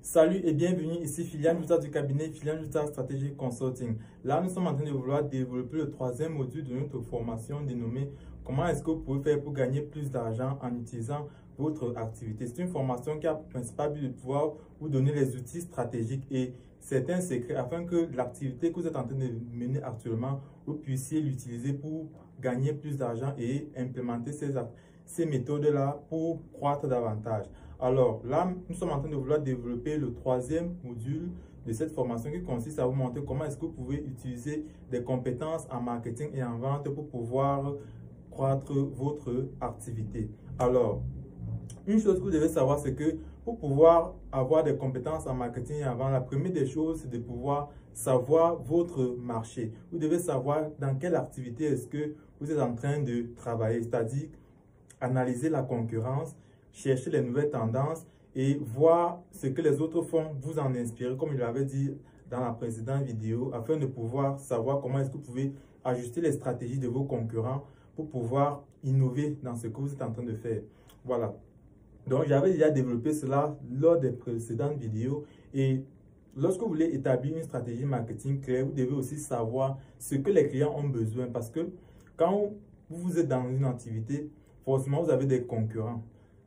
Salut et bienvenue ici Filian Juta du cabinet Filian Juta Strategy Consulting. Là, nous sommes en train de vouloir développer le troisième module de notre formation dénommé comment est-ce que vous pouvez faire pour gagner plus d'argent en utilisant votre activité. C'est une formation qui a pour principal but de pouvoir vous donner les outils stratégiques et certains secrets afin que l'activité que vous êtes en train de mener actuellement, vous puissiez l'utiliser pour gagner plus d'argent et implémenter ces méthodes-là pour croître davantage. Alors là, nous sommes en train de vouloir développer le troisième module de cette formation qui consiste à vous montrer comment est-ce que vous pouvez utiliser des compétences en marketing et en vente pour pouvoir croître votre activité. Alors, une chose que vous devez savoir, c'est que pour pouvoir avoir des compétences en marketing et en vente, la première des choses, c'est de pouvoir savoir votre marché. Vous devez savoir dans quelle activité est-ce que vous êtes en train de travailler, c'est-à-dire analyser la concurrence, chercher les nouvelles tendances et voir ce que les autres font, vous en inspirer, comme je l'avais dit dans la précédente vidéo, afin de pouvoir savoir comment est-ce que vous pouvez ajuster les stratégies de vos concurrents pour pouvoir innover dans ce que vous êtes en train de faire. Voilà. Donc, j'avais déjà développé cela lors des précédentes vidéos et lorsque vous voulez établir une stratégie marketing claire, vous devez aussi savoir ce que les clients ont besoin parce que quand vous êtes dans une activité, forcément, vous avez des concurrents.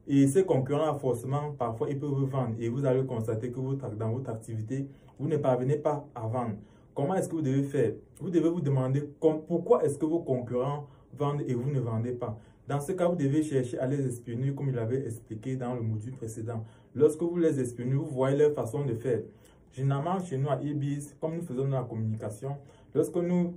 Et ces concurrents, forcément, parfois, ils peuvent vous vendre. Et vous allez constater que dans votre activité, vous ne parvenez pas à vendre. Comment est-ce que vous devez faire? Vous devez vous demander pourquoi est-ce que vos concurrents vendent et vous ne vendez pas. Dans ce cas, vous devez chercher à les espionner comme il avait expliqué dans le module précédent. Lorsque vous les espionnez, vous voyez leur façon de faire. Généralement, chez nous à eBiz, comme nous faisons de la communication, lorsque nous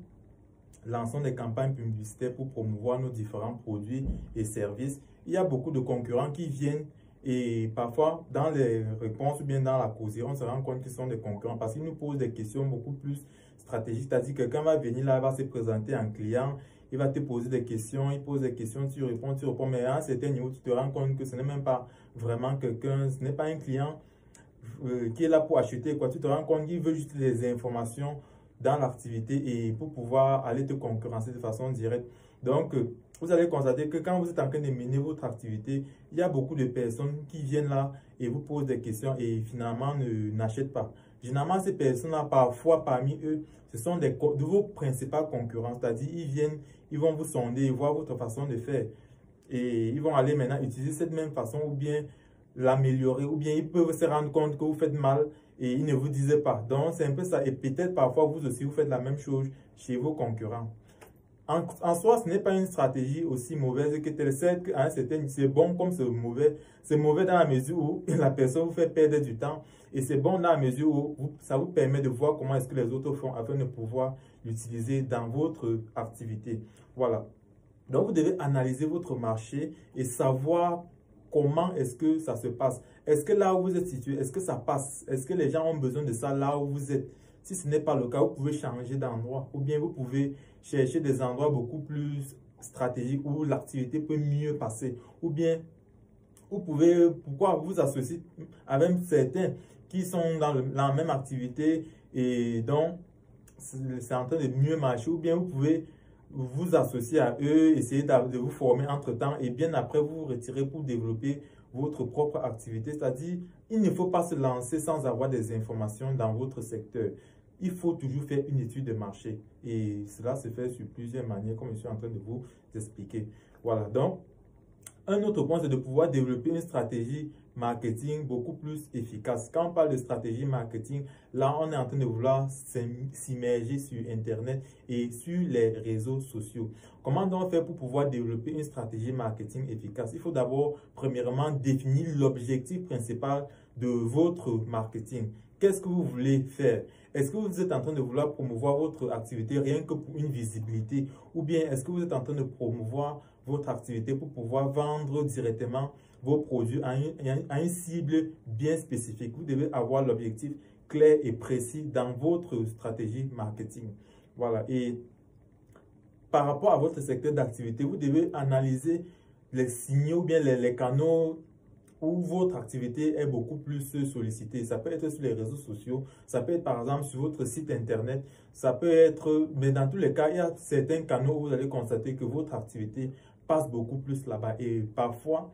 lançons des campagnes publicitaires pour promouvoir nos différents produits et services, il y a beaucoup de concurrents qui viennent et parfois dans les réponses ou bien dans la causerie, on se rend compte qu'ils sont des concurrents parce qu'ils nous posent des questions beaucoup plus stratégiques. C'est-à-dire que quelqu'un va venir là, il va se présenter en client, il va te poser des questions, il pose des questions, tu réponds, mais à un certain niveau, tu te rends compte que ce n'est même pas vraiment quelqu'un, ce n'est pas un client qui est là pour acheter, quoi. Tu te rends compte qu'il veut juste des informations dans l'activité et pour pouvoir aller te concurrencer de façon directe. Donc, vous allez constater que quand vous êtes en train de mener votre activité, il y a beaucoup de personnes qui viennent là et vous posent des questions et finalement n'achètent pas. Généralement, ces personnes-là, parfois parmi eux, ce sont de vos principaux concurrents. C'est-à-dire, ils viennent, ils vont vous sonder, voir votre façon de faire. Et ils vont aller maintenant utiliser cette même façon ou bien l'améliorer. Ou bien ils peuvent se rendre compte que vous faites mal et ils ne vous disaient pas. Donc, c'est un peu ça. Et peut-être parfois, vous aussi, vous faites la même chose chez vos concurrents. En soi, ce n'est pas une stratégie aussi mauvaise que telle. C'est bon comme c'est mauvais. C'est mauvais dans la mesure où la personne vous fait perdre du temps. Et c'est bon dans la mesure où ça vous permet de voir comment est-ce que les autres font afin de pouvoir l'utiliser dans votre activité. Voilà. Donc, vous devez analyser votre marché et savoir comment est-ce que ça se passe. Est-ce que là où vous êtes situé, est-ce que ça passe? Est-ce que les gens ont besoin de ça là où vous êtes? Si ce n'est pas le cas, vous pouvez changer d'endroit ou bien vous pouvez chercher des endroits beaucoup plus stratégiques où l'activité peut mieux passer. Ou bien, vous pouvez, pourquoi vous associer avec certains qui sont dans la même activité et donc c'est en train de mieux marcher. Ou bien vous pouvez vous associer à eux, essayer de vous former entre-temps et bien après vous retirer pour développer votre propre activité. C'est-à-dire, il ne faut pas se lancer sans avoir des informations dans votre secteur. Il faut toujours faire une étude de marché et cela se fait sur plusieurs manières comme je suis en train de vous expliquer. Voilà, donc un autre point, c'est de pouvoir développer une stratégie marketing beaucoup plus efficace. Quand on parle de stratégie marketing, là, on est en train de vouloir s'immerger sur Internet et sur les réseaux sociaux. Comment donc faire pour pouvoir développer une stratégie marketing efficace? Il faut d'abord, premièrement, définir l'objectif principal de votre marketing. Qu'est-ce que vous voulez faire? Est-ce que vous êtes en train de vouloir promouvoir votre activité rien que pour une visibilité? Ou bien est-ce que vous êtes en train de promouvoir votre activité pour pouvoir vendre directement vos produits à une cible bien spécifique? Vous devez avoir l'objectif clair et précis dans votre stratégie marketing. Voilà. Et par rapport à votre secteur d'activité, vous devez analyser les signaux ou bien les canaux où votre activité est beaucoup plus sollicitée. Ça peut être sur les réseaux sociaux, ça peut être par exemple sur votre site internet, ça peut être, mais dans tous les cas, il y a certains canaux où vous allez constater que votre activité passe beaucoup plus là-bas. Et parfois,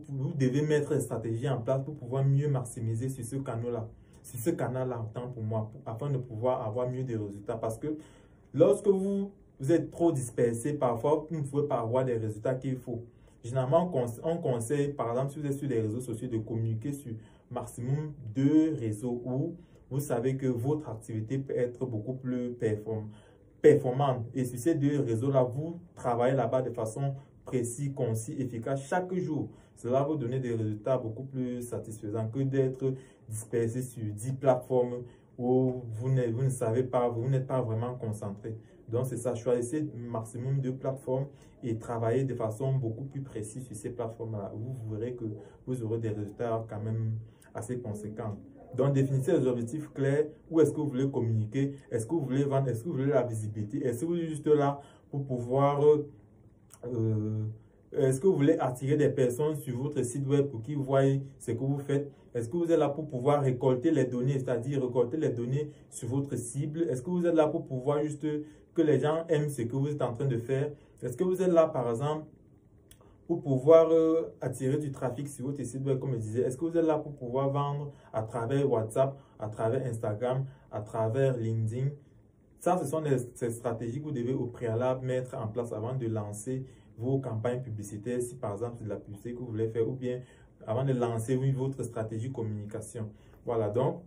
Vous devez mettre des stratégies en place pour pouvoir mieux maximiser sur ce canal-là. Sur ce canal-là, autant pour moi, afin de pouvoir avoir mieux de résultats. Parce que lorsque vous êtes trop dispersé, parfois, vous ne pouvez pas avoir des résultats qu'il faut. Généralement, on conseille, par exemple, si vous êtes sur les réseaux sociaux, de communiquer sur maximum 2 réseaux où vous savez que votre activité peut être beaucoup plus performante. Et sur ces 2 réseaux-là, vous travaillez là-bas de façon précise, concis, efficace chaque jour. Cela va vous donner des résultats beaucoup plus satisfaisants que d'être dispersé sur 10 plateformes où vous ne savez pas, vous n'êtes pas vraiment concentré. Donc, c'est ça, choisissez maximum 2 plateformes et travaillez de façon beaucoup plus précise sur ces plateformes-là. Vous verrez que vous aurez des résultats quand même assez conséquents. Donc, définissez les objectifs clairs. Où est-ce que vous voulez communiquer? Est-ce que vous voulez vendre? Est-ce que vous voulez la visibilité? Est-ce que vous êtes juste là pour pouvoir... est-ce que vous voulez attirer des personnes sur votre site web pour qu'ils voient ce que vous faites? Est-ce que vous êtes là pour pouvoir récolter les données, c'est-à-dire récolter les données sur votre cible? Est-ce que vous êtes là pour pouvoir juste que les gens aiment ce que vous êtes en train de faire? Est-ce que vous êtes là, par exemple, pour pouvoir attirer du trafic sur votre site web, comme je disais? Est-ce que vous êtes là pour pouvoir vendre à travers WhatsApp, à travers Instagram, à travers LinkedIn? Ça, ce sont ces stratégies que vous devez au préalable mettre en place avant de lancer vos campagnes publicitaires, si par exemple c'est de la publicité que vous voulez faire, ou bien avant de lancer votre stratégie communication. Voilà, donc,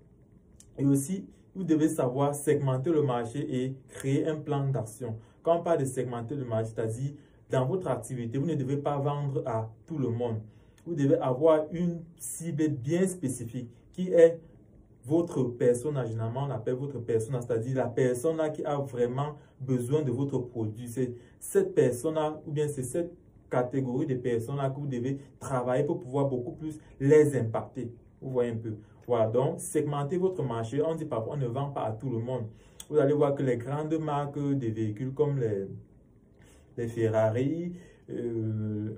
et aussi, vous devez savoir segmenter le marché et créer un plan d'action. Quand on parle de segmenter le marché, c'est-à-dire dans votre activité, vous ne devez pas vendre à tout le monde. Vous devez avoir une cible bien spécifique qui est votre persona. Généralement, on appelle votre persona, c'est-à-dire la personne qui a vraiment besoin de votre produit. C'est cette personne ou bien c'est cette catégorie de personnes que vous devez travailler pour pouvoir beaucoup plus les impacter. Vous voyez un peu. Voilà, donc segmentez votre marché. On dit parfois on ne vend pas à tout le monde. Vous allez voir que les grandes marques de véhicules comme les Ferrari, il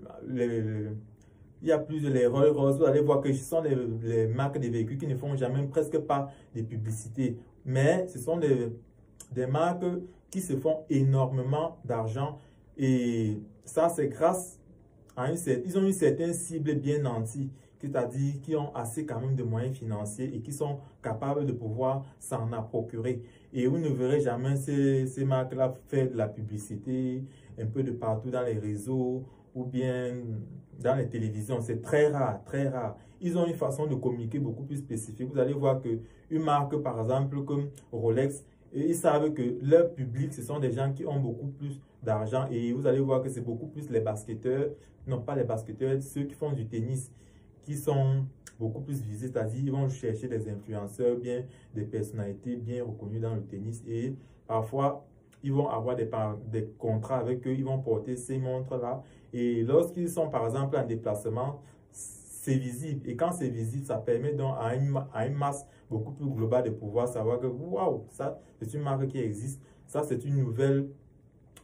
y a plus de les Rolls-Royce. Vous allez voir que ce sont les marques de véhicules qui ne font jamais, presque pas de publicité. Mais ce sont des marques qui se font énormément d'argent. Et ça, c'est grâce à ils ont une certaine cible bien nantie, c'est-à-dire qui ont assez quand même de moyens financiers et qui sont capables de pouvoir s'en procurer. Et vous ne verrez jamais ces marques-là faire de la publicité un peu de partout dans les réseaux ou bien dans les télévisions. C'est très rare, très rare. Ils ont une façon de communiquer beaucoup plus spécifique. Vous allez voir qu'une marque, par exemple, comme Rolex, et ils savent que leur public, ce sont des gens qui ont beaucoup plus d'argent. Et vous allez voir que c'est beaucoup plus les basketteurs, non pas les basketteurs, ceux qui font du tennis, qui sont beaucoup plus visés. C'est-à-dire, ils vont chercher des influenceurs, bien des personnalités bien reconnues dans le tennis. Et parfois, ils vont avoir des contrats avec eux, ils vont porter ces montres-là. Et lorsqu'ils sont, par exemple, en déplacement, c'est visible. Et quand c'est visible, ça permet donc à une masse beaucoup plus globale de pouvoir savoir que, waouh, ça, c'est une marque qui existe. Ça, c'est une nouvelle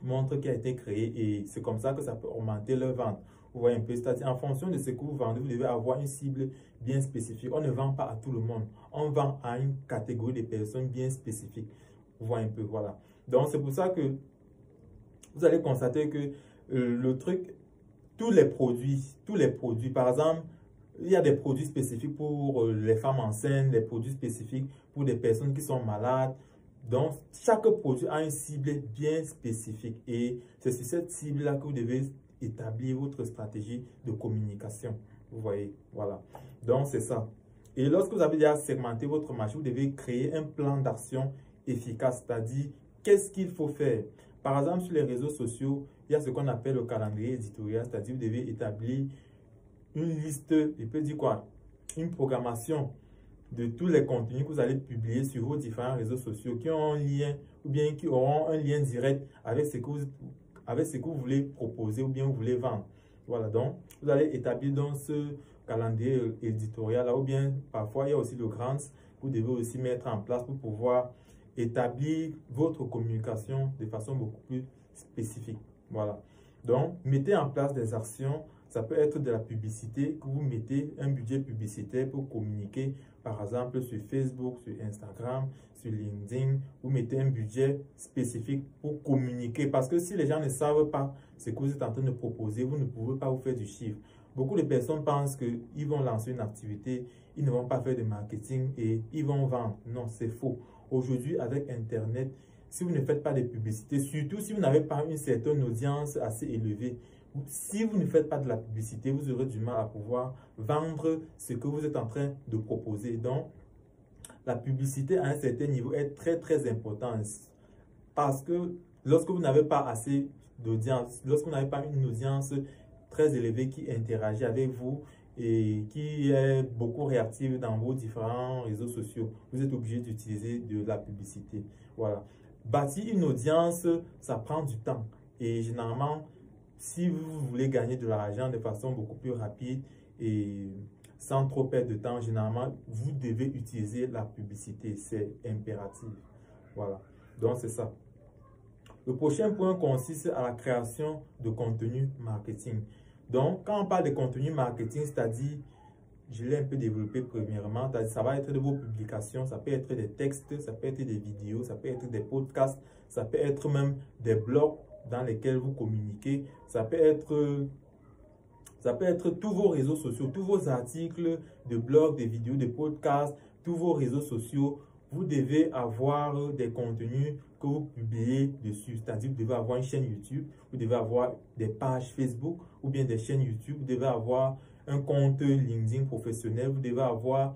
montre qui a été créée. Et c'est comme ça que ça peut augmenter leur vente. Vous voyez un peu, c'est-à-dire en fonction de ce que vous vendez, vous devez avoir une cible bien spécifique. On ne vend pas à tout le monde. On vend à une catégorie de personnes bien spécifiques. Vous voyez un peu, voilà. Donc, c'est pour ça que vous allez constater que le truc, tous les produits, par exemple, il y a des produits spécifiques pour les femmes enceintes, des produits spécifiques pour des personnes qui sont malades. Donc, chaque produit a une cible bien spécifique et c'est sur cette cible-là que vous devez établir votre stratégie de communication. Vous voyez, voilà. Donc, c'est ça. Et lorsque vous avez déjà segmenté votre marché, vous devez créer un plan d'action efficace, c'est-à-dire qu'est-ce qu'il faut faire. Par exemple, sur les réseaux sociaux, il y a ce qu'on appelle le calendrier éditorial, c'est-à-dire vous devez établir une liste, je peux dire quoi, une programmation de tous les contenus que vous allez publier sur vos différents réseaux sociaux qui ont un lien ou bien qui auront un lien direct avec ce que vous voulez proposer ou bien vous voulez vendre. Voilà, donc vous allez établir dans ce calendrier éditorial là, ou bien parfois il y a aussi le Grants que vous devez aussi mettre en place pour pouvoir établir votre communication de façon beaucoup plus spécifique. Voilà. Donc, mettez en place des actions. Ça peut être de la publicité, que vous mettez un budget publicitaire pour communiquer, par exemple, sur Facebook, sur Instagram, sur LinkedIn. Vous mettez un budget spécifique pour communiquer. Parce que si les gens ne savent pas ce que vous êtes en train de proposer, vous ne pouvez pas vous faire du chiffre. Beaucoup de personnes pensent qu'ils vont lancer une activité, ils ne vont pas faire de marketing et ils vont vendre. Non, c'est faux. Aujourd'hui, avec Internet, si vous ne faites pas de publicité, surtout si vous n'avez pas une certaine audience assez élevée, si vous ne faites pas de la publicité, vous aurez du mal à pouvoir vendre ce que vous êtes en train de proposer. Donc, la publicité à un certain niveau est très importante parce que lorsque vous n'avez pas assez d'audience, lorsque vous n'avez pas une audience très élevée qui interagit avec vous et qui est beaucoup réactive dans vos différents réseaux sociaux, vous êtes obligé d'utiliser de la publicité. Voilà. Bâtir une audience, ça prend du temps. Et généralement, si vous voulez gagner de l'argent de façon beaucoup plus rapide et sans trop perdre de temps, généralement, vous devez utiliser la publicité. C'est impératif. Voilà. Donc, c'est ça. Le prochain point consiste à la création de contenu marketing. Donc, quand on parle de contenu marketing, c'est-à-dire, je l'ai un peu développé premièrement, ça va être de vos publications, ça peut être des textes, ça peut être des vidéos, ça peut être des podcasts, ça peut être même des blogs dans lesquels vous communiquez, ça peut être tous vos réseaux sociaux, tous vos articles de blogs, des vidéos, des podcasts, tous vos réseaux sociaux. Vous devez avoir des contenus que vous publiez dessus. C'est-à-dire, vous devez avoir une chaîne YouTube, vous devez avoir des pages Facebook ou bien des chaînes YouTube, vous devez avoir un compte LinkedIn professionnel, vous devez avoir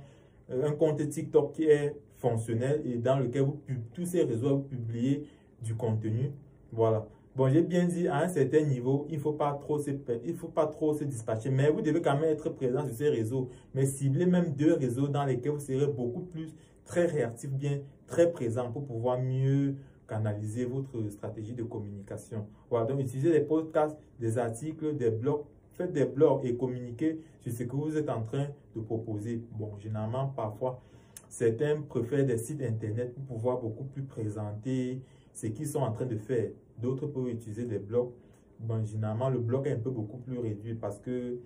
un compte TikTok qui est fonctionnel et dans lequel tous ces réseaux, vous publiez du contenu. Voilà. Bon, j'ai bien dit, à un certain niveau, il ne faut pas trop se dispatcher, mais vous devez quand même être présent sur ces réseaux. Mais ciblez même 2 réseaux dans lesquels vous serez beaucoup plus très réactif, bien très présent pour pouvoir mieux canaliser votre stratégie de communication. Voilà, donc utilisez des podcasts, des articles, des blogs. Faites des blogs et communiquez sur ce que vous êtes en train de proposer. Bon, généralement, parfois, certains préfèrent des sites internet pour pouvoir beaucoup plus présenter ce qu'ils sont en train de faire. D'autres peuvent utiliser des blogs. Bon, généralement, le blog est un peu beaucoup plus réduit parce que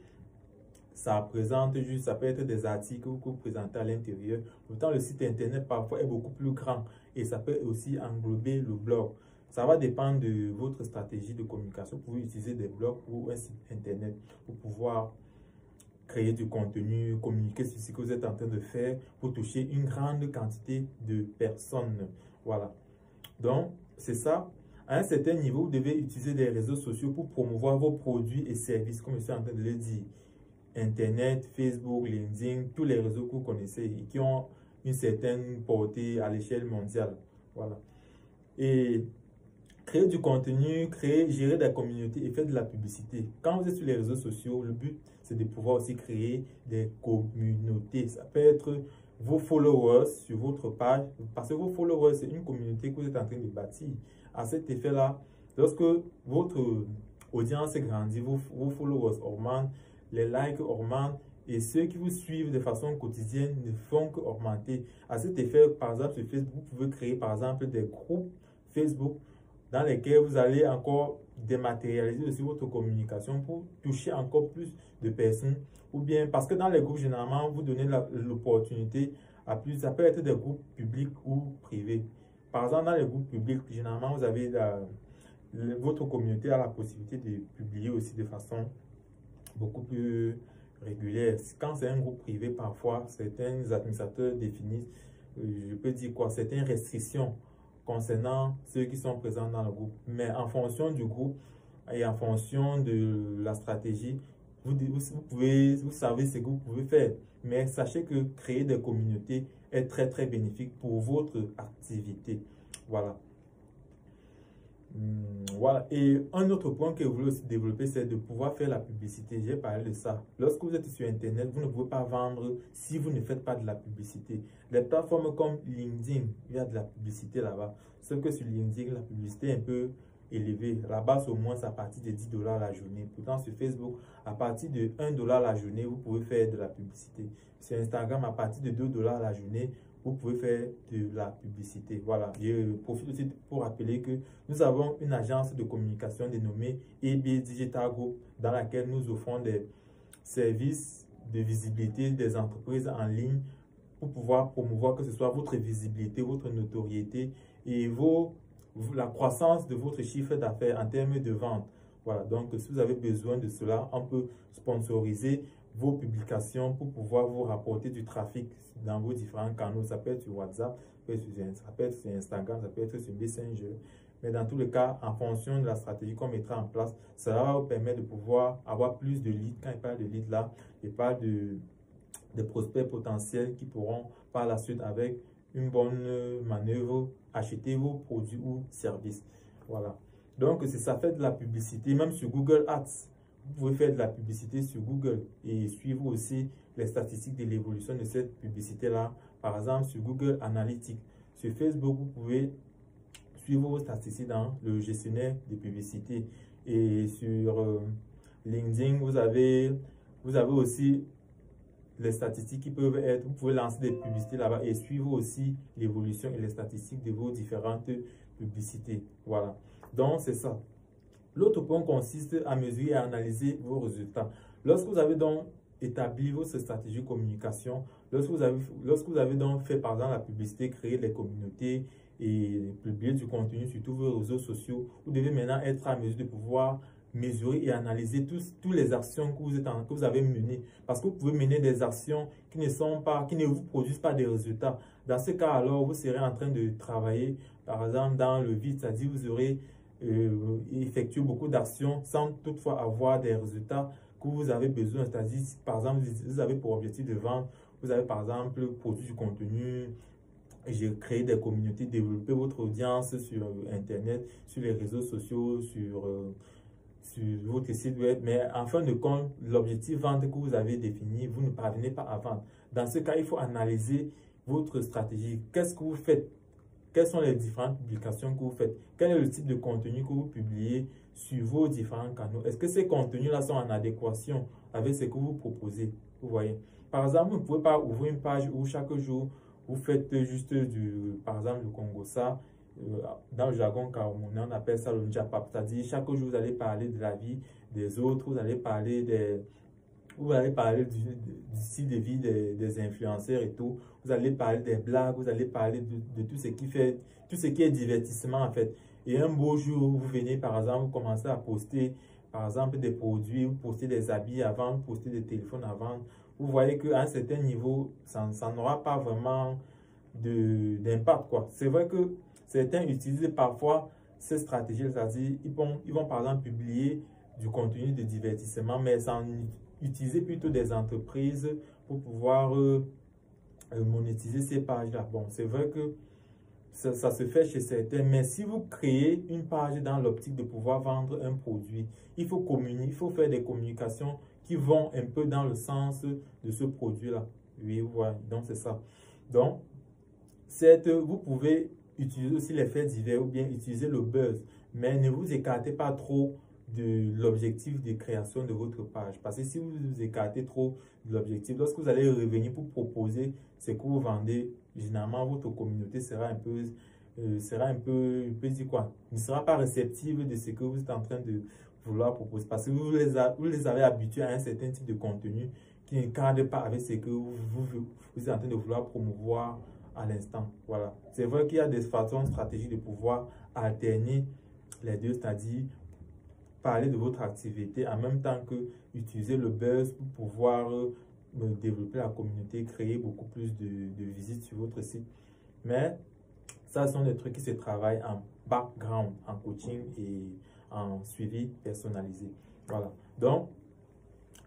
ça présente juste, ça peut être des articles que vous présentez à l'intérieur. Pourtant, le site internet parfois est beaucoup plus grand et ça peut aussi englober le blog. Ça va dépendre de votre stratégie de communication. Vous pouvez utiliser des blogs ou un site internet pour pouvoir créer du contenu, communiquer sur ce que vous êtes en train de faire pour toucher une grande quantité de personnes. Voilà. Donc, c'est ça. À un certain niveau, vous devez utiliser des réseaux sociaux pour promouvoir vos produits et services, comme je suis en train de le dire. Internet, Facebook, LinkedIn, tous les réseaux que vous connaissez et qui ont une certaine portée à l'échelle mondiale. Voilà. Et créer du contenu, gérer des communautés et faire de la publicité. Quand vous êtes sur les réseaux sociaux, le but, c'est de pouvoir aussi créer des communautés. Ça peut être vos followers sur votre page, parce que vos followers, c'est une communauté que vous êtes en train de bâtir. À cet effet-là, lorsque votre audience grandit, vos followers augmentent, les likes augmentent et ceux qui vous suivent de façon quotidienne ne font qu'augmenter. À cet effet, par exemple, sur Facebook, vous pouvez créer par exemple des groupes Facebook dans lesquels vous allez encore dématérialiser aussi votre communication pour toucher encore plus de personnes. Ou bien, parce que dans les groupes, généralement, vous donnez l'opportunité à plus, ça peut être des groupes publics ou privés. Par exemple, dans les groupes publics, généralement, vous avez votre communauté a la possibilité de publier aussi de façon beaucoup plus régulière. Quand c'est un groupe privé, parfois, certains administrateurs définissent, je peux dire quoi, certaines restrictions concernant ceux qui sont présents dans le groupe. Mais en fonction du groupe et en fonction de la stratégie, vous savez ce que vous pouvez faire. Mais sachez que créer des communautés est très bénéfique pour votre activité. Voilà. Voilà. Et un autre point que je voulais aussi développer, c'est de pouvoir faire la publicité. J'ai parlé de ça. Lorsque vous êtes sur Internet, vous ne pouvez pas vendre si vous ne faites pas de la publicité. Les plateformes comme LinkedIn, il y a de la publicité là-bas. Sauf que sur LinkedIn, la publicité est un peu élevée. Là-bas, au moins, c'est à partir de 10 $ la journée. Pourtant, sur Facebook, à partir de 1 $ la journée, vous pouvez faire de la publicité. Sur Instagram, à partir de 2 $ la journée, vous pouvez faire de la publicité. Voilà, je profite aussi pour rappeler que nous avons une agence de communication dénommée EB Digital Group dans laquelle nous offrons des services de visibilité des entreprises en ligne pour pouvoir promouvoir que ce soit votre visibilité, votre notoriété et la croissance de votre chiffre d'affaires en termes de vente. Voilà, donc si vous avez besoin de cela, on peut sponsoriser vos publications pour pouvoir vous rapporter du trafic dans vos différents canaux. Ça peut être sur WhatsApp, ça peut être sur Instagram, ça peut être sur Messenger. Mais dans tous les cas, en fonction de la stratégie qu'on mettra en place, ça va vous permettre de pouvoir avoir plus de leads. Quand il parle de leads là, il parle de prospects potentiels qui pourront par la suite, avec une bonne manœuvre, acheter vos produits ou services. Voilà. Donc, si ça fait de la publicité, même sur Google Ads, vous pouvez faire de la publicité sur Google et suivre aussi les statistiques de l'évolution de cette publicité-là. Par exemple, sur Google Analytics. Sur Facebook, vous pouvez suivre vos statistiques dans le gestionnaire de publicité. Et sur LinkedIn, vous avez aussi les statistiques qui peuvent être, vous pouvez lancer des publicités là-bas et suivre aussi l'évolution et les statistiques de vos différentes publicités. Voilà. Donc, c'est ça. L'autre point consiste à mesurer et à analyser vos résultats. Lorsque vous avez donc établi votre stratégie de communication, lorsque vous avez donc fait par exemple la publicité, créer des communautés et publier du contenu sur tous vos réseaux sociaux, vous devez maintenant être à mesure de pouvoir mesurer et analyser toutes les actions que vous avez menées. Parce que vous pouvez mener des actions qui ne vous produisent pas des résultats. Dans ce cas, alors, vous serez en train de travailler, par exemple, dans le vide, c'est-à-dire vous aurez effectué beaucoup d'actions sans toutefois avoir des résultats que vous avez besoin. C'est-à-dire, par exemple, vous avez pour objectif de vendre, vous avez par exemple produit du contenu, j'ai créé des communautés, développé votre audience sur Internet, sur les réseaux sociaux, sur votre site web, mais en fin de compte, l'objectif vente que vous avez défini, vous ne parvenez pas à vendre. Dans ce cas, il faut analyser votre stratégie. Qu'est-ce que vous faites? Quelles sont les différentes publications que vous faites? Quel est le type de contenu que vous publiez sur vos différents canaux? Est-ce que ces contenus-là sont en adéquation avec ce que vous proposez? Vous voyez? Par exemple, vous ne pouvez pas ouvrir une page où chaque jour, vous faites juste par exemple, le Congossa. Dans le jargon camerounais, on appelle ça le Njapap. C'est-à-dire, chaque jour, vous allez parler de la vie des autres, vous allez parler du style de vie des influenceurs et tout. Vous allez parler des blagues, vous allez parler de tout ce qui est divertissement en fait. Et un beau jour, vous venez par exemple, vous commencez à poster par exemple des produits, vous postez des habits à vendre, vous postez des téléphones à vendre. Vous voyez qu'à un certain niveau, ça n'aura pas vraiment d'impact, quoi. C'est vrai que certains utilisent parfois ces stratégies, c'est-à-dire ils vont par exemple publier du contenu de divertissement, mais sans utiliser plutôt des entreprises pour pouvoir monétiser ces pages-là. Bon, c'est vrai que ça se fait chez certains, mais si vous créez une page dans l'optique de pouvoir vendre un produit, il faut communiquer, il faut faire des communications qui vont un peu dans le sens de ce produit-là. Oui, voilà, donc c'est ça. Donc, vous pouvez utiliser aussi les faits divers ou bien utiliser le buzz, mais ne vous écartez pas trop de l'objectif de création de votre page. Parce que si vous vous écartez trop de l'objectif, lorsque vous allez revenir pour proposer ce que vous vendez, généralement votre communauté sera un peu, ne sera pas réceptive de ce que vous êtes en train de vouloir proposer. Parce que vous les avez habitués à un certain type de contenu qui ne cadre pas avec ce que vous êtes en train de vouloir promouvoir à l'instant. Voilà. C'est vrai qu'il y a des façons stratégiques de pouvoir alterner les deux, c'est-à-dire parler de votre activité en même temps que utiliser le buzz pour pouvoir développer la communauté, créer beaucoup plus de visites sur votre site. Mais ça sont des trucs qui se travaillent en background, en coaching et en suivi personnalisé. Voilà. Donc,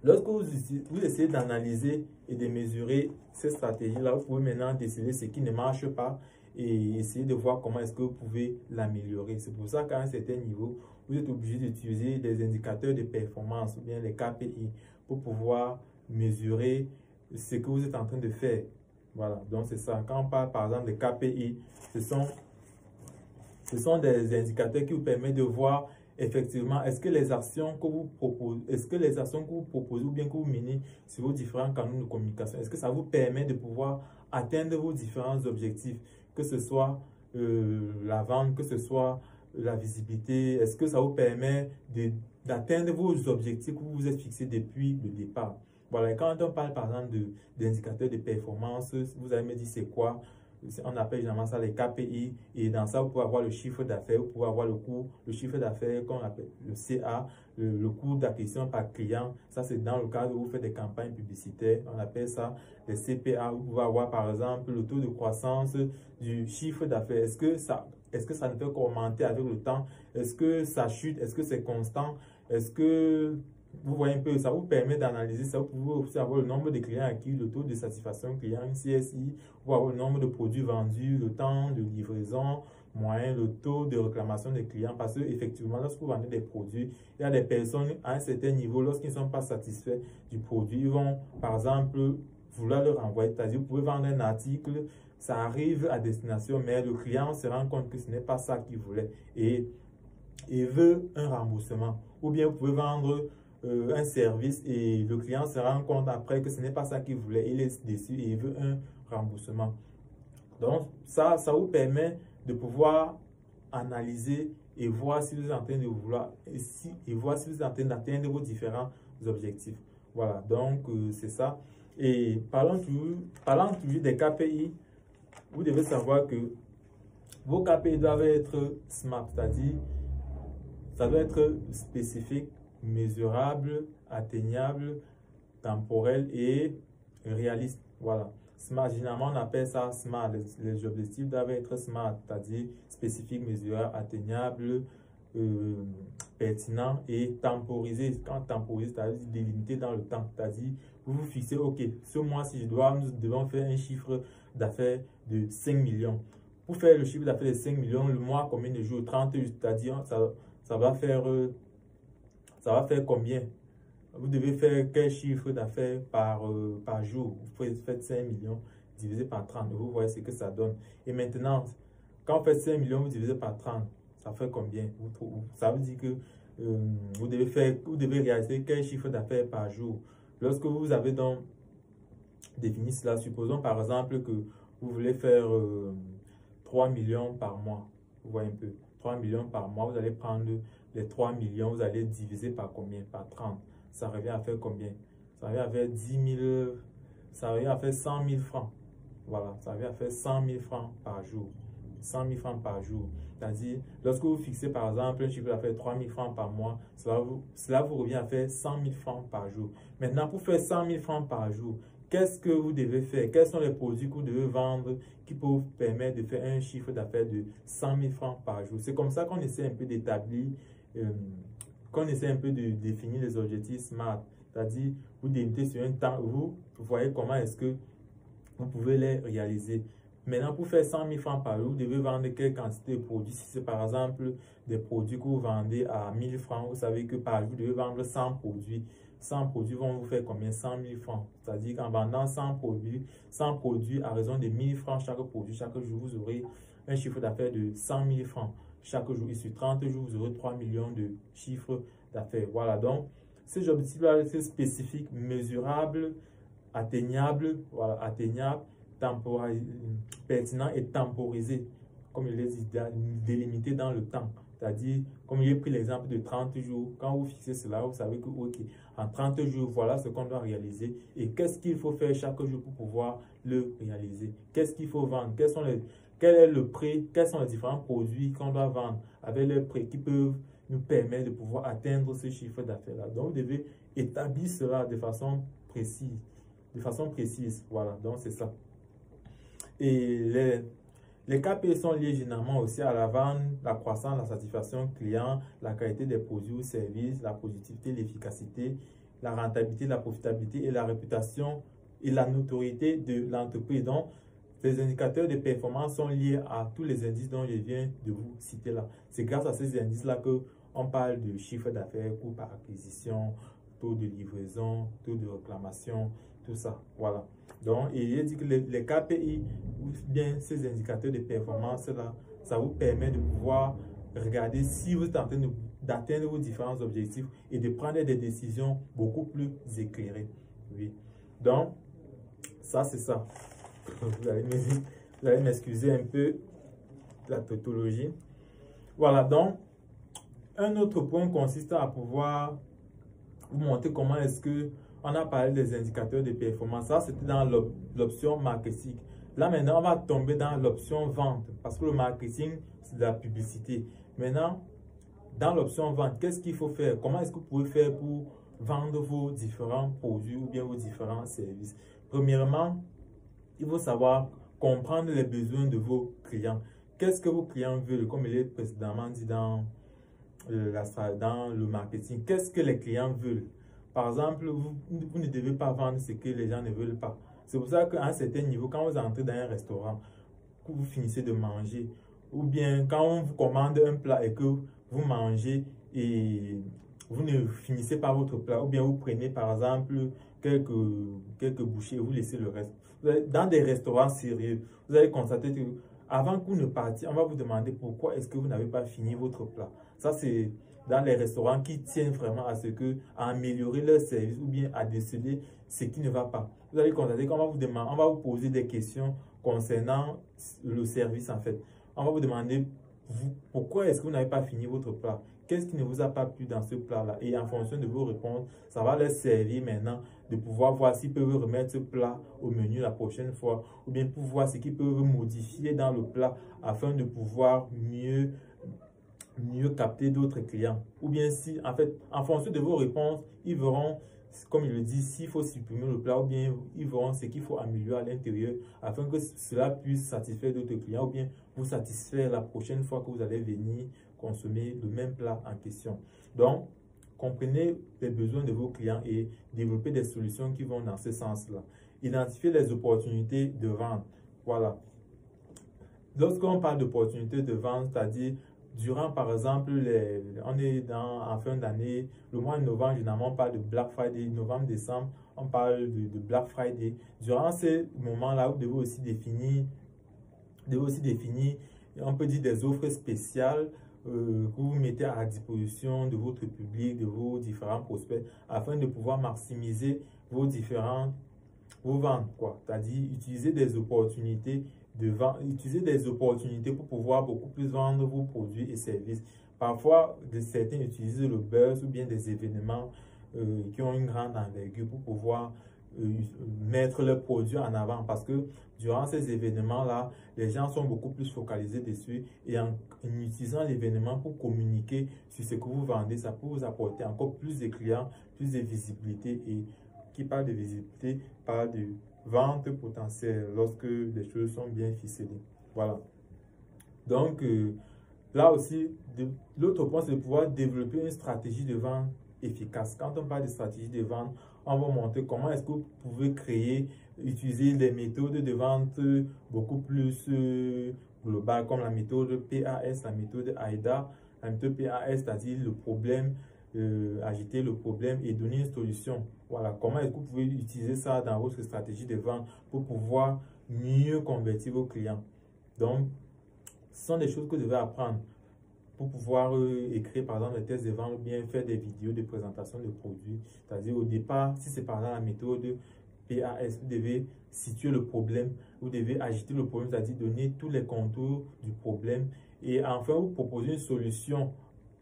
lorsque vous essayez d'analyser et de mesurer ces stratégies-là, vous pouvez maintenant décider ce qui ne marche pas et essayer de voir comment est-ce que vous pouvez l'améliorer. C'est pour ça qu'à un certain niveau, vous êtes obligé d'utiliser des indicateurs de performance ou bien les KPI pour pouvoir mesurer ce que vous êtes en train de faire. Voilà, donc c'est ça. Quand on parle par exemple de KPI, ce sont des indicateurs qui vous permettent de voir effectivement, est-ce que les actions que vous proposez ou bien que vous menez sur vos différents canaux de communication, est-ce que ça vous permet de pouvoir atteindre vos différents objectifs, que ce soit la vente, que ce soit la visibilité, est-ce que ça vous permet d'atteindre vos objectifs que vous vous êtes fixés depuis le départ. Voilà, et quand on parle par exemple d'indicateurs de performance, vous allez me dire c'est quoi? On appelle généralement ça les KPI. Et dans ça, vous pouvez avoir le chiffre d'affaires, vous pouvez avoir le coût, le chiffre d'affaires qu'on appelle le CA, le coût d'acquisition par client. Ça, c'est dans le cadre où vous faites des campagnes publicitaires. On appelle ça les CPA. Vous pouvez avoir, par exemple, le taux de croissance du chiffre d'affaires. Est-ce que ça ne fait qu'augmenter avec le temps? Est-ce que ça chute? Est-ce que c'est constant? Est-ce que vous voyez un peu, ça vous permet d'analyser ça. Vous pouvez aussi avoir le nombre de clients acquis, le taux de satisfaction client, une CSI, vous avoir le nombre de produits vendus, le temps de livraison moyen, le taux de réclamation des clients. Parce que effectivement, lorsque vous vendez des produits, il y a des personnes à un certain niveau, lorsqu'ils ne sont pas satisfaits du produit, ils vont, par exemple, vouloir le renvoyer. C'est-à-dire, vous pouvez vendre un article, ça arrive à destination, mais le client se rend compte que ce n'est pas ça qu'il voulait et veut un remboursement. Ou bien vous pouvez vendre un service et le client se rend compte après que ce n'est pas ça qu'il voulait, il est déçu et il veut un remboursement. Donc ça vous permet de pouvoir analyser et voir si vous êtes en train de vouloir et voir si vous êtes en train d'atteindre vos différents objectifs. Voilà, donc c'est ça. Et parlons toujours des KPI. Vous devez savoir que vos KPI doivent être SMART, c'est-à-dire ça doit être spécifique, mesurable, atteignable, temporel et réaliste. Voilà. SMART, généralement, on appelle ça SMART. Les objectifs doivent être SMART, c'est-à-dire spécifique, mesurable, atteignable, pertinent et temporisé. Quand temporisé, c'est-à-dire délimité dans le temps. C'est-à-dire, vous vous fixez, OK, ce mois-ci, nous devons faire un chiffre d'affaires de 5 millions. Pour faire le chiffre d'affaires de 5 millions, le mois, combien de jours? 30 jours, c'est-à-dire, ça va faire combien? Vous devez faire quel chiffre d'affaires par jour? Vous faites 5 millions divisé par 30. Vous voyez ce que ça donne. Et maintenant, quand vous faites 5 millions, vous divisez par 30, ça fait combien? Ça veut dire que vous devez réaliser quel chiffre d'affaires par jour. Lorsque vous avez donc défini cela, supposons par exemple que vous voulez faire 3 millions par mois. Vous voyez un peu. 3 millions par mois, vous allez prendre les 3 millions, vous allez diviser par combien? Par 30. Ça revient à faire combien? Ça revient à faire 10 000, ça revient à faire 100 000 francs. Voilà, ça revient à faire 100 000 francs par jour. 100 000 francs par jour. C'est-à-dire, lorsque vous fixez par exemple un chiffre d'affaires 3 000 francs par mois, cela vous revient à faire 100 000 francs par jour. Maintenant, pour faire 100 000 francs par jour, qu'est-ce que vous devez faire? Quels sont les produits que vous devez vendre qui peuvent vous permettre de faire un chiffre d'affaires de 100 000 francs par jour? C'est comme ça qu'on essaie un peu d'établir, qu'on essaie un peu de définir les objectifs SMART. C'est-à-dire, vous délimitez sur un temps, vous voyez comment est-ce que vous pouvez les réaliser. Maintenant, pour faire 100 000 francs par jour, vous devez vendre quelle quantité de produits? Si c'est par exemple des produits que vous vendez à 1000 francs, vous savez que par jour, vous devez vendre 100 produits. 100 produits vont vous faire combien? 100 000 francs. C'est-à-dire qu'en vendant 100 produits à raison de 1000 francs chaque produit, chaque jour, vous aurez un chiffre d'affaires de 100 000 francs chaque jour. Et sur 30 jours, vous aurez 3 millions de chiffres d'affaires. Voilà, donc, ces objectifs-là, c'est spécifique, mesurable, atteignable, voilà, atteignable, pertinent et temporisé, comme je l'ai dit, délimité dans le temps. C'est-à-dire, comme j'ai pris l'exemple de 30 jours, quand vous fixez cela, vous savez que, OK, en 30 jours, voilà ce qu'on doit réaliser. Et qu'est-ce qu'il faut faire chaque jour pour pouvoir le réaliser? Qu'est-ce qu'il faut vendre? Quel est le prix? Quels sont les différents produits qu'on doit vendre avec les prix qui peuvent nous permettre de pouvoir atteindre ce chiffre d'affaires-là? Donc, vous devez établir cela de façon précise. Voilà, donc c'est ça. Et les KPI sont liés généralement aussi à la vente, la croissance, la satisfaction client, la qualité des produits ou services, la productivité, l'efficacité, la rentabilité, la profitabilité et la réputation et la notoriété de l'entreprise. Donc, ces indicateurs de performance sont liés à tous les indices dont je viens de vous citer là. C'est grâce à ces indices-là qu'on parle de chiffre d'affaires, coût par acquisition, taux de livraison, taux de réclamation, tout ça. Voilà. Donc, il est dit que les KPI, ou bien ces indicateurs de performance-là, ça vous permet de pouvoir regarder si vous êtes en train d'atteindre vos différents objectifs et de prendre des décisions beaucoup plus éclairées. Oui. Donc, ça, c'est ça. Vous allez m'excuser un peu la tautologie. Voilà. Donc, un autre point consiste à pouvoir vous montrer comment est-ce que on a parlé des indicateurs de performance. Ça, c'était dans l'option marketing. Là, maintenant, on va tomber dans l'option vente parce que le marketing, c'est de la publicité. Maintenant, dans l'option vente, qu'est-ce qu'il faut faire? Comment est-ce que vous pouvez faire pour vendre vos différents produits ou bien vos différents services? Premièrement, il faut savoir comprendre les besoins de vos clients. Qu'est-ce que vos clients veulent, comme il est précédemment dit dans le marketing? Qu'est-ce que les clients veulent? Par exemple, vous ne devez pas vendre ce que les gens ne veulent pas. C'est pour ça qu'à un certain niveau, quand vous entrez dans un restaurant, que vous finissez de manger, ou bien quand on vous commande un plat et que vous mangez et vous ne finissez pas votre plat, ou bien vous prenez par exemple quelques bouchées et vous laissez le reste. Dans des restaurants sérieux, vous allez constater que avant que vous ne partiez, on va vous demander pourquoi est-ce que vous n'avez pas fini votre plat. Ça, c'est dans les restaurants qui tiennent vraiment à à améliorer leur service ou bien à déceler ce qui ne va pas. Vous allez constater qu'on va vous demander, on va vous poser des questions concernant le service en fait. On va vous demander pourquoi est-ce que vous n'avez pas fini votre plat? Qu'est-ce qui ne vous a pas plu dans ce plat-là? Et en fonction de vos réponses, ça va leur servir maintenant de pouvoir voir s'ils peuvent remettre ce plat au menu la prochaine fois ou bien pour voir ce qu'ils peuvent modifier dans le plat afin de pouvoir mieux capter d'autres clients. Ou bien si, en fait, en fonction de vos réponses, ils verront, comme il le dit, s'il faut supprimer le plat ou bien ils verront ce qu'il faut améliorer à l'intérieur afin que cela puisse satisfaire d'autres clients ou bien vous satisfaire la prochaine fois que vous allez venir consommer le même plat en question. Donc, comprenez les besoins de vos clients et développez des solutions qui vont dans ce sens-là. Identifiez les opportunités de vente. Voilà. Lorsqu'on parle d'opportunités de vente, c'est-à-dire durant, par exemple, on est en fin d'année, le mois de novembre, généralement, on parle de Black Friday, novembre, décembre, on parle de Black Friday. Durant ces moments-là, vous devez aussi définir, on peut dire, des offres spéciales que vous mettez à la disposition de votre public, de vos différents prospects, afin de pouvoir maximiser vos ventes, quoi. C'est-à-dire utiliser des opportunités pour pouvoir beaucoup plus vendre vos produits et services. Parfois, certains utilisent le buzz ou bien des événements qui ont une grande envergure pour pouvoir mettre leurs produits en avant parce que durant ces événements-là, les gens sont beaucoup plus focalisés dessus et en utilisant l'événement pour communiquer sur ce que vous vendez, ça peut vous apporter encore plus de clients, plus de visibilité et qui parle de visibilité, parle de vente potentielle lorsque les choses sont bien ficelées. Voilà. Donc, là aussi, l'autre point, c'est de pouvoir développer une stratégie de vente efficace. Quand on parle de stratégie de vente, on va montrer comment est-ce que vous pouvez utiliser des méthodes de vente beaucoup plus globales, comme la méthode PAS, la méthode AIDA, la méthode PAS, c'est-à-dire le problème, agiter le problème et donner une solution. Voilà, comment est-ce que vous pouvez utiliser ça dans votre stratégie de vente pour pouvoir mieux convertir vos clients. Donc, ce sont des choses que vous devez apprendre pour pouvoir écrire par exemple des tests de vente ou bien faire des vidéos de présentation de produits. C'est-à-dire au départ, si c'est par exemple la méthode PAS, vous devez situer le problème, vous devez agiter le problème, c'est-à-dire donner tous les contours du problème et enfin vous proposer une solution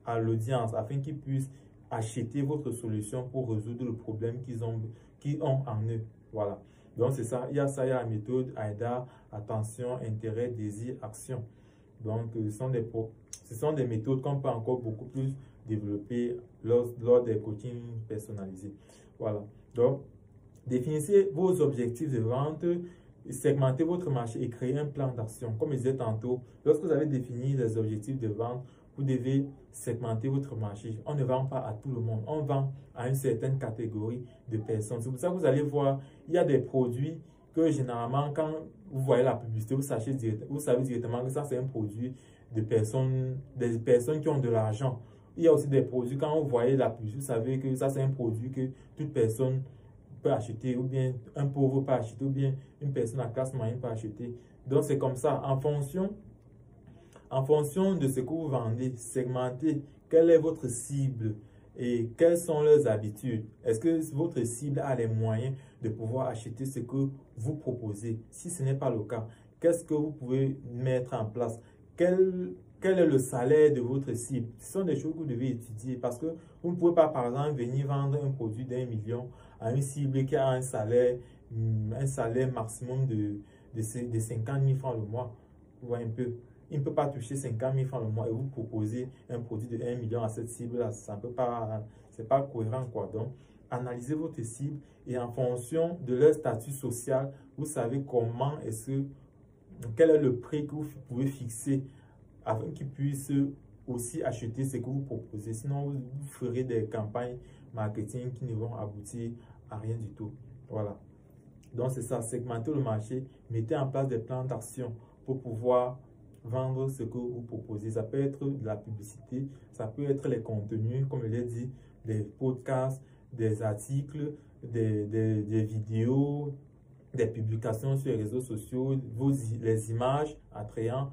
à l'audience afin qu'ils puissent acheter votre solution pour résoudre le problème qu'ils ont en eux. Voilà. Donc c'est ça, il y a la méthode AIDA, attention, intérêt, désir, action. Donc ce sont des méthodes qu'on peut encore beaucoup plus développer lors des coachings personnalisés. Voilà. Donc, définissez vos objectifs de vente, segmentez votre marché et créez un plan d'action. Comme je disais tantôt, lorsque vous avez défini les objectifs de vente, vous devez segmenter votre marché. On ne vend pas à tout le monde, on vend à une certaine catégorie de personnes. C'est pour ça que vous allez voir, il y a des produits que généralement, quand vous voyez la publicité, vous savez directement que ça c'est un produit de des personnes qui ont de l'argent. Il y a aussi des produits, quand vous voyez la publicité, vous savez que ça c'est un produit que toute personne peut acheter, ou bien un pauvre peut acheter, ou bien une personne à classe moyenne peut acheter. Donc c'est comme ça, en fonction de ce que vous vendez, segmentez quelle est votre cible et quelles sont leurs habitudes. Est-ce que votre cible a les moyens de pouvoir acheter ce que vous proposez? Si ce n'est pas le cas, qu'est-ce que vous pouvez mettre en place? Quel est le salaire de votre cible? Ce sont des choses que vous devez étudier parce que vous ne pouvez pas, par exemple, venir vendre un produit d'1 million à une cible qui a un salaire maximum de 50 000 francs le mois. Vous voyez un peu. Il ne peut pas toucher 50 000 francs le mois et vous proposer un produit de 1 million à cette cible-là. Ça ne peut pas, c'est pas cohérent, quoi. Donc, analysez votre cible et en fonction de leur statut social, vous savez quel est le prix que vous pouvez fixer afin qu'ils puissent aussi acheter ce que vous proposez. Sinon, vous ferez des campagnes marketing qui ne vont aboutir à rien du tout. Voilà. Donc, c'est ça, segmentez le marché, mettez en place des plans d'action pour pouvoir vendre ce que vous proposez. Ça peut être de la publicité, ça peut être les contenus, comme je l'ai dit, des podcasts, des articles, des vidéos, des publications sur les réseaux sociaux, les images attrayantes,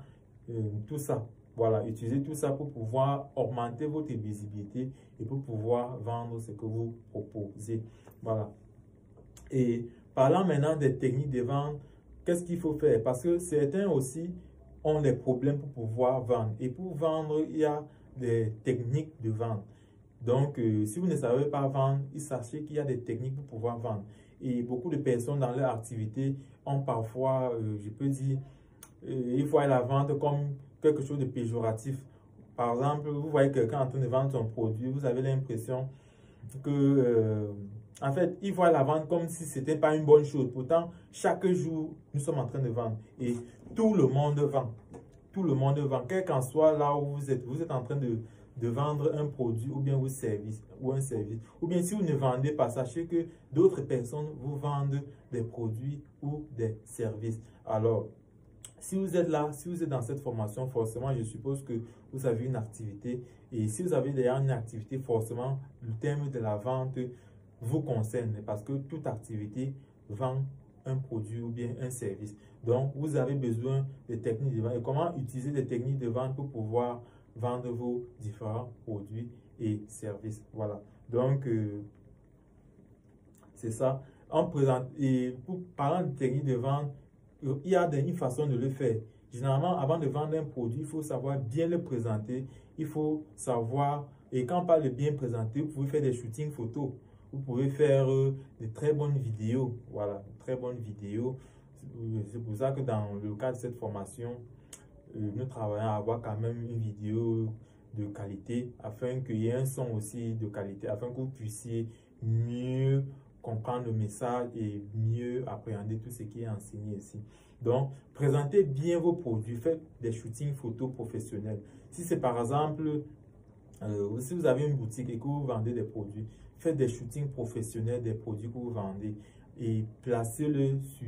tout ça. Voilà, utilisez tout ça pour pouvoir augmenter votre visibilité et pour pouvoir vendre ce que vous proposez. Voilà. Et parlant maintenant des techniques de vente, qu'est-ce qu'il faut faire? Parce que certains aussi ont des problèmes pour pouvoir vendre. Et pour vendre, il y a des techniques de vente. Donc, si vous ne savez pas vendre, sachez qu'il y a des techniques pour pouvoir vendre. Et beaucoup de personnes dans leur activité ont parfois, je peux dire, ils voient la vente comme quelque chose de péjoratif. Par exemple, vous voyez quelqu'un en train de vendre son produit, vous avez l'impression que, en fait, ils voient la vente comme si ce n'était pas une bonne chose. Pourtant, chaque jour, nous sommes en train de vendre. Et tout le monde vend. Tout le monde vend. Quel qu'en soit là où vous êtes en train de vendre un produit ou bien un service. Ou bien si vous ne vendez pas, sachez que d'autres personnes vous vendent des produits ou des services. Alors, si vous êtes là, si vous êtes dans cette formation, forcément, je suppose que vous avez une activité. Et si vous avez d'ailleurs une activité, forcément, le thème de la vente vous concerne parce que toute activité vend un produit ou bien un service. Donc, vous avez besoin de techniques de vente. Et comment utiliser des techniques de vente pour pouvoir vendre vos différents produits et services. Voilà. Donc, c'est ça. Et pour parler de techniques de vente, il y a une façon de le faire. Généralement, avant de vendre un produit, il faut savoir bien le présenter. Il faut savoir, et quand on parle de bien présenter, vous pouvez faire des shootings photos. Vous pouvez faire de très bonnes vidéos. Voilà, de très bonnes vidéos. C'est pour ça que dans le cadre de cette formation, nous travaillons à avoir quand même une vidéo de qualité afin qu'il y ait un son aussi de qualité, afin que vous puissiez mieux comprendre le message et mieux appréhender tout ce qui est enseigné ici. Donc, présentez bien vos produits, faites des shootings photos professionnels. Si c'est par exemple, si vous avez une boutique et que vous vendez des produits, faites des shootings professionnels des produits que vous vendez et placez-le sur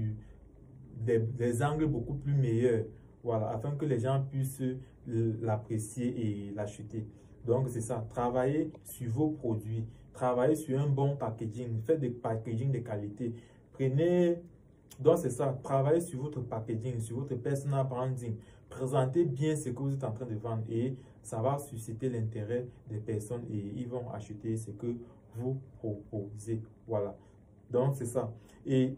des angles beaucoup plus meilleurs. Voilà, afin que les gens puissent l'apprécier et l'acheter. Donc, c'est ça. Travaillez sur vos produits. Travaillez sur un bon packaging. Faites des packaging de qualité. Donc, c'est ça. Travaillez sur votre packaging, sur votre personal branding. Présentez bien ce que vous êtes en train de vendre et ça va susciter l'intérêt des personnes et ils vont acheter ce que vous proposez. Voilà. Donc, c'est ça. Et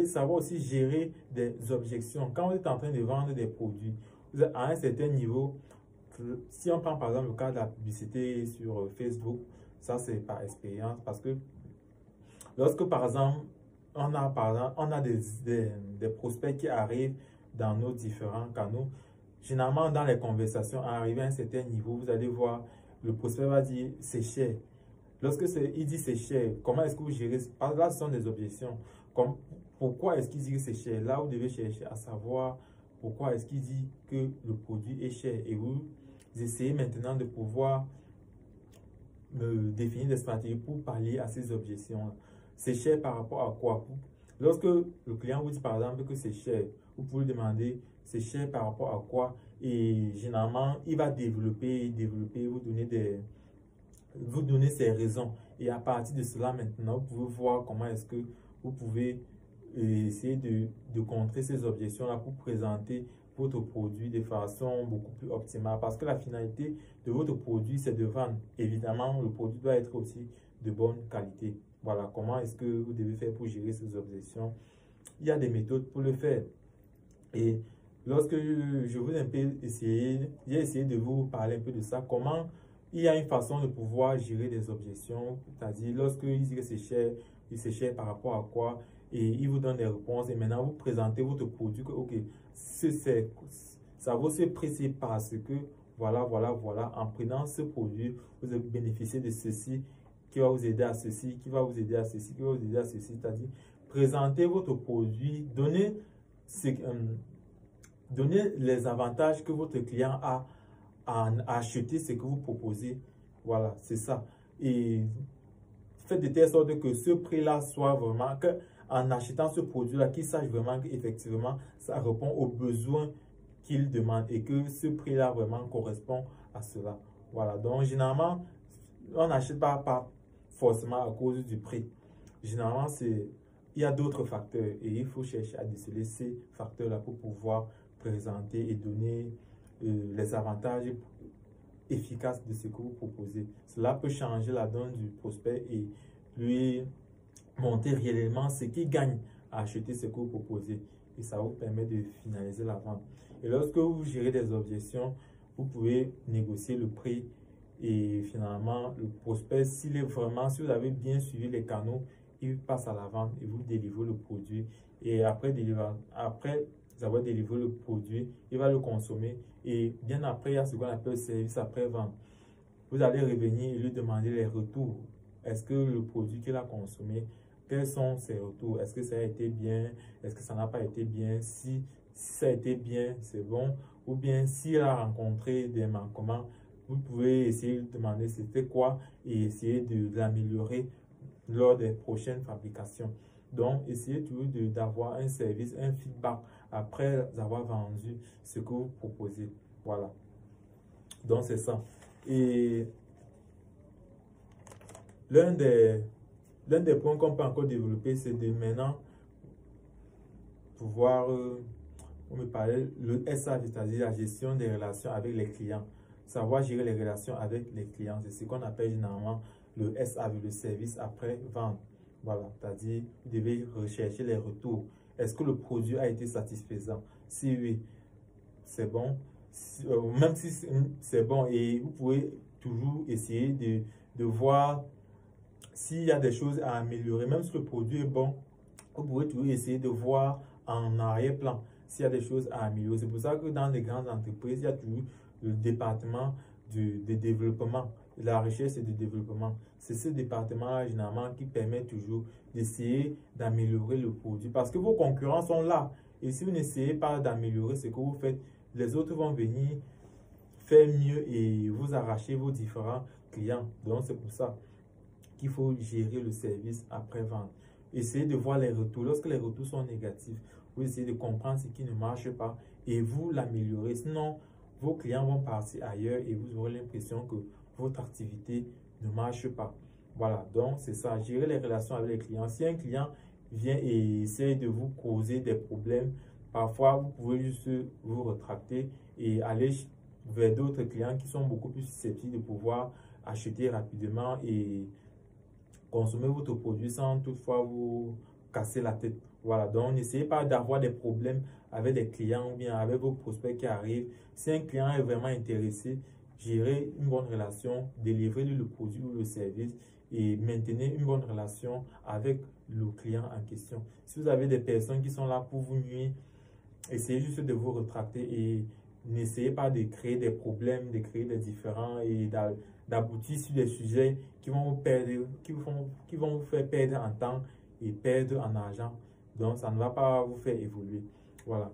savoir aussi gérer des objections. Quand vous êtes en train de vendre des produits, vous êtes à un certain niveau, si on prend par exemple le cas de la publicité sur Facebook, ça c'est par expérience. Parce que lorsque par exemple, on a des prospects qui arrivent dans nos différents canaux, généralement dans les conversations, arrivé à un certain niveau, vous allez voir, le prospect va dire c'est cher. Lorsque il dit c'est cher, comment est-ce que vous gérez? Là, ce sont des objections. Pourquoi est-ce qu'il dit que c'est cher? Là, vous devez chercher à savoir pourquoi est-ce qu'il dit que le produit est cher. Et vous essayez maintenant de pouvoir définir des stratégies pour pallier à ces objections. C'est cher par rapport à quoi? Lorsque le client vous dit par exemple que c'est cher, vous pouvez lui demander c'est cher par rapport à quoi? Et généralement, il va développer, vous donner ses raisons et à partir de cela maintenant vous pouvez voir comment est-ce que vous pouvez essayer de contrer ces objections là pour présenter votre produit de façon beaucoup plus optimale parce que la finalité de votre produit c'est de vendre. Évidemment le produit doit être aussi de bonne qualité. Voilà comment est-ce que vous devez faire pour gérer ces objections. Il y a des méthodes pour le faire et lorsque je vous ai un peu j'ai essayé de vous parler un peu de ça, comment il y a une façon de pouvoir gérer des objections, c'est-à-dire lorsqu'il dit que c'est cher par rapport à quoi, et il vous donne des réponses. Et maintenant, vous présentez votre produit que, ok, ça vaut ce prix parce que, voilà, voilà, voilà. En prenant ce produit, vous allez bénéficier de ceci qui va vous aider à ceci, qui va vous aider à ceci, qui va vous aider à ceci. C'est-à-dire, présentez votre produit, donnez les avantages que votre client a à acheter ce que vous proposez. Voilà, c'est ça. Et faites de telle sorte que ce prix-là soit vraiment, en achetant ce produit-là, qu'il sache vraiment qu'effectivement, ça répond aux besoins qu'il demande et que ce prix-là vraiment correspond à cela. Voilà, donc généralement, on n'achète pas forcément à cause du prix. Généralement, il y a d'autres facteurs et il faut chercher à déceler ces facteurs-là pour pouvoir présenter et donner les avantages efficaces de ce que vous proposez. Cela peut changer la donne du prospect et lui montrer réellement ce qu'il gagne à acheter ce que vous proposez. Et ça vous permet de finaliser la vente. Et lorsque vous gérez des objections, vous pouvez négocier le prix. Et finalement, le prospect, si vous avez bien suivi les canaux, il passe à la vente et vous délivrez le produit. Et après avoir délivré le produit, il va le consommer. Et bien après, il y a ce qu'on appelle le service après-vente. Vous allez revenir et lui demander les retours. Est-ce que le produit qu'il a consommé, quels sont ses retours? Est-ce que ça a été bien? Est-ce que ça n'a pas été bien? Si ça a été bien, c'est bon. Ou bien s'il a rencontré des manquements, vous pouvez essayer de demander c'était quoi et essayer de l'améliorer lors des prochaines fabrications. Donc, essayez toujours d'avoir un service, un feedback après avoir vendu ce que vous proposez. Voilà. Donc, c'est ça. Et l'un des points qu'on peut encore développer, c'est de maintenant pouvoir, on me parlait, le SAV, c'est-à-dire la gestion des relations avec les clients. Savoir gérer les relations avec les clients, c'est ce qu'on appelle généralement le SAV, le service après-vente. Voilà, c'est-à-dire, vous devez rechercher les retours. Est-ce que le produit a été satisfaisant? Si oui, c'est bon. Même si c'est bon, et vous pouvez toujours essayer de voir s'il y a des choses à améliorer. Même si le produit est bon, vous pouvez toujours essayer de voir en arrière-plan s'il y a des choses à améliorer. C'est pour ça que dans les grandes entreprises, il y a toujours le département de développement, de la recherche et du développement. C'est ce département-là, généralement, qui permet toujours d'essayer d'améliorer le produit. Parce que vos concurrents sont là. Et si vous n'essayez pas d'améliorer ce que vous faites, les autres vont venir faire mieux et vous arracher vos différents clients. Donc, c'est pour ça qu'il faut gérer le service après-vente. Essayez de voir les retours. Lorsque les retours sont négatifs, vous essayez de comprendre ce qui ne marche pas et vous l'améliorer. Sinon, vos clients vont partir ailleurs et vous aurez l'impression que votre activité ne marche pas. Voilà, donc c'est ça, gérer les relations avec les clients. Si un client vient et essaie de vous causer des problèmes, parfois vous pouvez juste vous retracter et aller vers d'autres clients qui sont beaucoup plus susceptibles de pouvoir acheter rapidement et consommer votre produit sans toutefois vous casser la tête. Voilà, donc n'essayez pas d'avoir des problèmes avec des clients ou bien avec vos prospects qui arrivent. Si un client est vraiment intéressé, gérez une bonne relation, délivrez-lui le produit ou le service et maintenez une bonne relation avec le client en question. Si vous avez des personnes qui sont là pour vous nuire, essayez juste de vous retracter et n'essayez pas de créer des problèmes, de créer des différends et d'aboutir sur des sujets qui vont vous faire perdre en temps et perdre en argent. Donc, ça ne va pas vous faire évoluer. Voilà.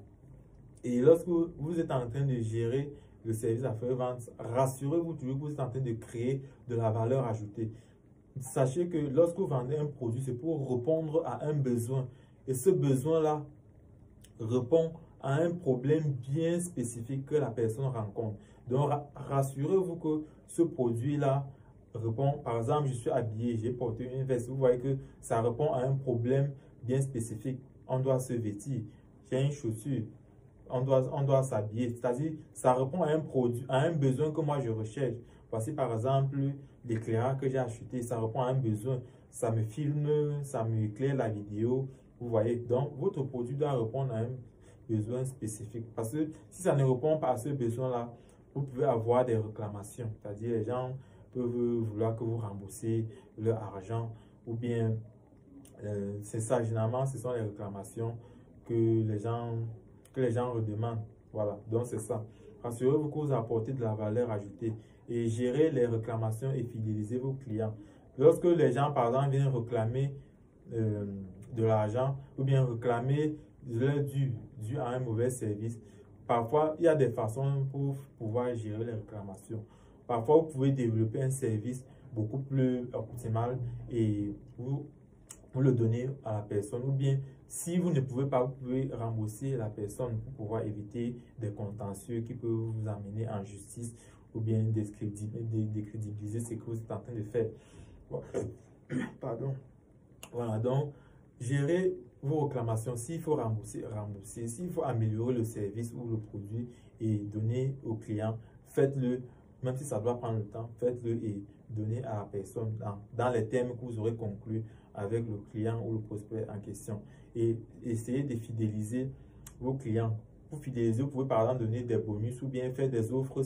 Et lorsque vous êtes en train de gérer le service après-vente, rassurez-vous toujours que vous êtes en train de créer de la valeur ajoutée. Sachez que lorsque vous vendez un produit, c'est pour répondre à un besoin. Et ce besoin-là répond à un problème bien spécifique que la personne rencontre. Donc, rassurez-vous que ce produit-là répond. Par exemple, je suis habillé, j'ai porté une veste. Vous voyez que ça répond à un problème bien spécifique. On doit se vêtir. J'ai une chaussure. On doit s'habiller. C'est-à-dire, ça répond à un produit, à un besoin que moi je recherche. Voici par exemple l'éclairage que j'ai acheté. Ça répond à un besoin. Ça me filme, ça me éclaire la vidéo. Vous voyez, donc votre produit doit répondre à un besoin spécifique. Parce que si ça ne répond pas à ce besoin-là, vous pouvez avoir des réclamations. C'est-à-dire, les gens peuvent vouloir que vous remboursiez leur argent ou bien C'est ça, généralement, ce sont les réclamations que les gens redemandent. Voilà, donc c'est ça. Rassurez-vous que vous apportez de la valeur ajoutée et gérez les réclamations et fidélisez vos clients. Lorsque les gens, par exemple, viennent réclamer euh, de l'argent ou bien réclamer leur dû à un mauvais service, parfois, il y a des façons pour pouvoir gérer les réclamations. Parfois, vous pouvez développer un service beaucoup plus optimal et vous le donner à la personne. Ou bien, si vous ne pouvez pas, vous pouvez rembourser la personne pour pouvoir éviter des contentieux qui peuvent vous amener en justice ou bien décrédibiliser ce que vous êtes en train de faire. Pardon. Voilà, donc, gérer vos réclamations. S'il faut rembourser, rembourser. S'il faut améliorer le service ou le produit et donner au client, faites-le. Même si ça doit prendre le temps, faites-le et donnez à la personne dans les termes que vous aurez conclus avec le client ou le prospect en question. Et essayez de fidéliser vos clients. Pour fidéliser, vous pouvez par exemple donner des bonus ou bien faire des offres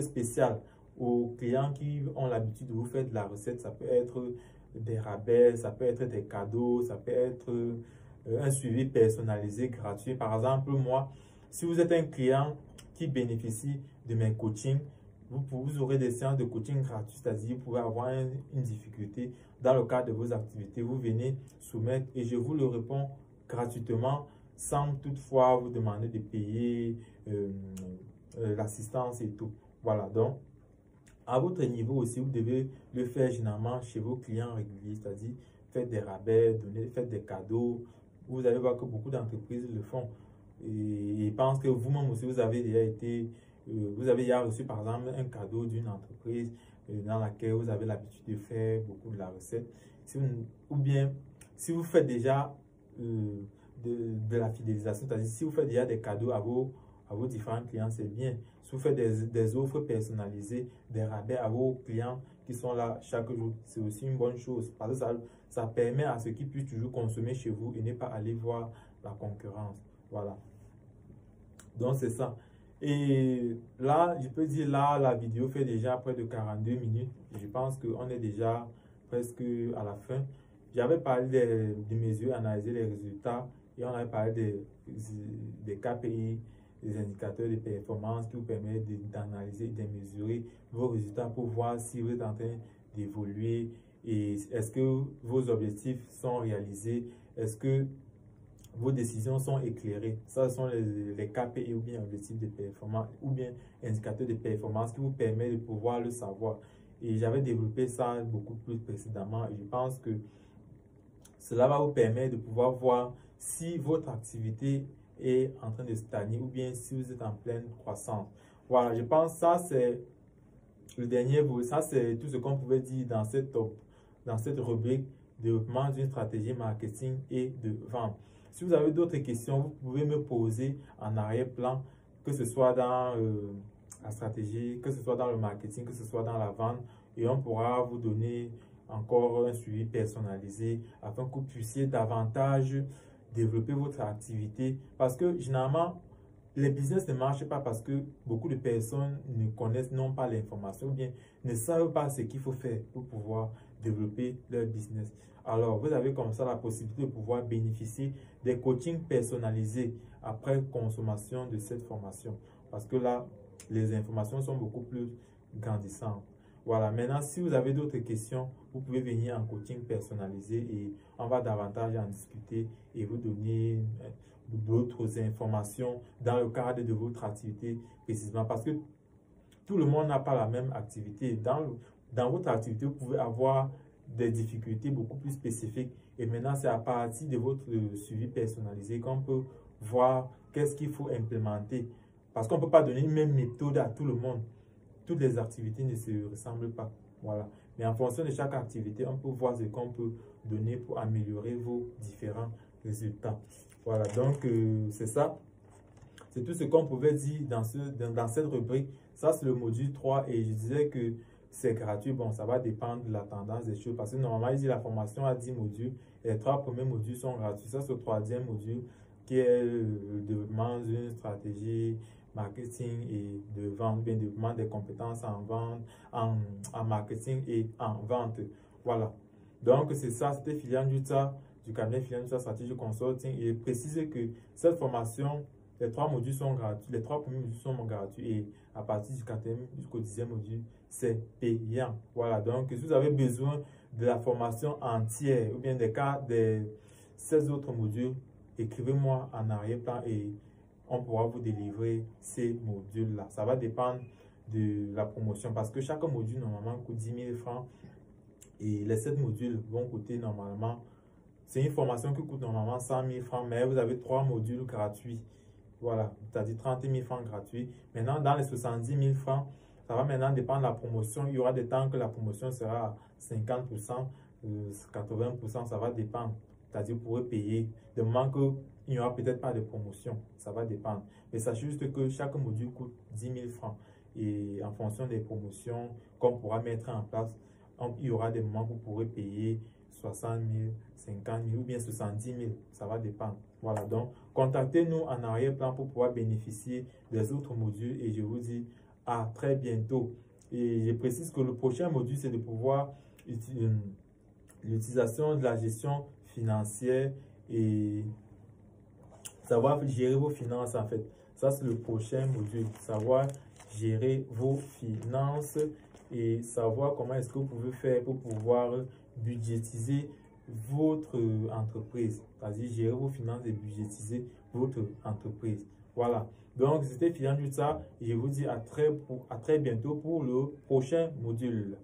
spéciales aux clients qui ont l'habitude de vous faire de la recette. Ça peut être des rabais, ça peut être des cadeaux, ça peut être un suivi personnalisé gratuit. Par exemple, moi, si vous êtes un client qui bénéficie de mes coachings, vous aurez des séances de coaching gratuits, c'est-à-dire vous pouvez avoir une difficulté dans le cadre de vos activités. Vous venez soumettre et je vous le réponds gratuitement sans toutefois vous demander de payer l'assistance et tout. Voilà, donc à votre niveau aussi, vous devez le faire généralement chez vos clients réguliers, c'est-à-dire faites des rabais, faites des cadeaux. Vous allez voir que beaucoup d'entreprises le font. Et pensent que vous-même aussi, vous avez déjà reçu par exemple un cadeau d'une entreprise dans laquelle vous avez l'habitude de faire beaucoup de la recette. Ou bien, si vous faites déjà de la fidélisation, c'est-à-dire si vous faites déjà des cadeaux à vos différents clients, c'est bien. Si vous faites des offres personnalisées, des rabais à vos clients qui sont là chaque jour, c'est aussi une bonne chose. Parce que ça permet à ceux qui puissent toujours consommer chez vous et ne pas aller voir la concurrence. Voilà. Donc, c'est ça. Et là, je peux dire, là, la vidéo fait déjà près de 42 minutes. Je pense qu'on est déjà presque à la fin. J'avais parlé des mesures, analyser les résultats et on avait parlé des KPI, des indicateurs de performance qui vous permettent d'analyser et de mesurer vos résultats pour voir si vous êtes en train d'évoluer et est-ce que vos objectifs sont réalisés, est-ce que vos décisions sont éclairées. Ça, ce sont les KPI ou bien objectifs de performance ou bien indicateurs de performance qui vous permettent de pouvoir le savoir. Et j'avais développé ça beaucoup plus précédemment et je pense que cela va vous permettre de pouvoir voir si votre activité est en train de stagner ou bien si vous êtes en pleine croissance. Voilà, je pense que ça c'est le dernier volet. Ça c'est tout ce qu'on pouvait dire dans cette rubrique développement d'une stratégie marketing et de vente. Si vous avez d'autres questions, vous pouvez me poser en arrière-plan, que ce soit dans la stratégie, que ce soit dans le marketing, que ce soit dans la vente, et on pourra vous donner encore un suivi personnalisé afin que vous puissiez davantage développer votre activité. Parce que généralement, les business ne marchent pas parce que beaucoup de personnes ne connaissent, n'ont pas l'information ou bien ne savent pas ce qu'il faut faire pour pouvoir développer leur business. Alors, vous avez comme ça la possibilité de pouvoir bénéficier des coachings personnalisés après consommation de cette formation. Parce que là, les informations sont beaucoup plus grandissantes. Voilà, maintenant, si vous avez d'autres questions, vous pouvez venir en coaching personnalisé et on va davantage en discuter et vous donner d'autres informations dans le cadre de votre activité précisément. Parce que tout le monde n'a pas la même activité. Dans votre activité, vous pouvez avoir des difficultés beaucoup plus spécifiques. Et maintenant, c'est à partir de votre suivi personnalisé qu'on peut voir qu'est-ce qu'il faut implémenter. Parce qu'on ne peut pas donner une même méthode à tout le monde. Toutes les activités ne se ressemblent pas. Voilà. Mais en fonction de chaque activité, on peut voir ce qu'on peut donner pour améliorer vos différents résultats. Voilà, donc c'est ça. C'est tout ce qu'on pouvait dire dans cette rubrique. Ça, c'est le module 3 et je disais que c'est gratuit. Bon, ça va dépendre de la tendance des choses parce que normalement, il dit la formation a 10 modules et les 3 premiers modules sont gratuits. Ça, c'est le 3e module qui est le développement d'une stratégie marketing et de vente, bien développement des compétences en vente, en marketing et en vente. Voilà. Donc, c'est ça, c'était Philian Duta du cabinet Philian Duta Strategy Consulting. Et précise que cette formation, les 3 modules sont gratuits, les 3 premiers modules sont gratuits et à partir du 4e jusqu'au 10e module, c'est payant. Voilà, donc si vous avez besoin de la formation entière ou bien des 16 autres modules, écrivez-moi en arrière-plan et on pourra vous délivrer ces modules-là. Ça va dépendre de la promotion parce que chaque module normalement coûte 10 000 francs et les 7 modules vont coûter normalement, c'est une formation qui coûte normalement 100 000 francs, mais vous avez 3 modules gratuits. Voilà, c'est-à-dire 30 000 francs gratuits. Maintenant, dans les 70 000 francs, ça va maintenant dépendre de la promotion. Il y aura des temps que la promotion sera à 50%, 80%, ça va dépendre. C'est-à-dire, vous pourrez payer de moment qu'il n'y aura peut-être pas de promotion. Ça va dépendre. Mais sachez juste que chaque module coûte 10 000 francs. Et en fonction des promotions qu'on pourra mettre en place, il y aura des moments où vous pourrez payer 60 000, 50 000 ou bien 70 000. Ça va dépendre. Voilà, donc contactez-nous en arrière-plan pour pouvoir bénéficier des autres modules et je vous dis à très bientôt. Et je précise que le prochain module, c'est de pouvoir l'utilisation de la gestion financière et savoir gérer vos finances en fait. Ça, c'est le prochain module. Savoir gérer vos finances et savoir comment est-ce que vous pouvez faire pour pouvoir budgétiser votre entreprise. C'est-à-dire gérer vos finances et budgétiser votre entreprise. Voilà. Donc, c'était Philian Duta et je vous dis à très bientôt pour le prochain module.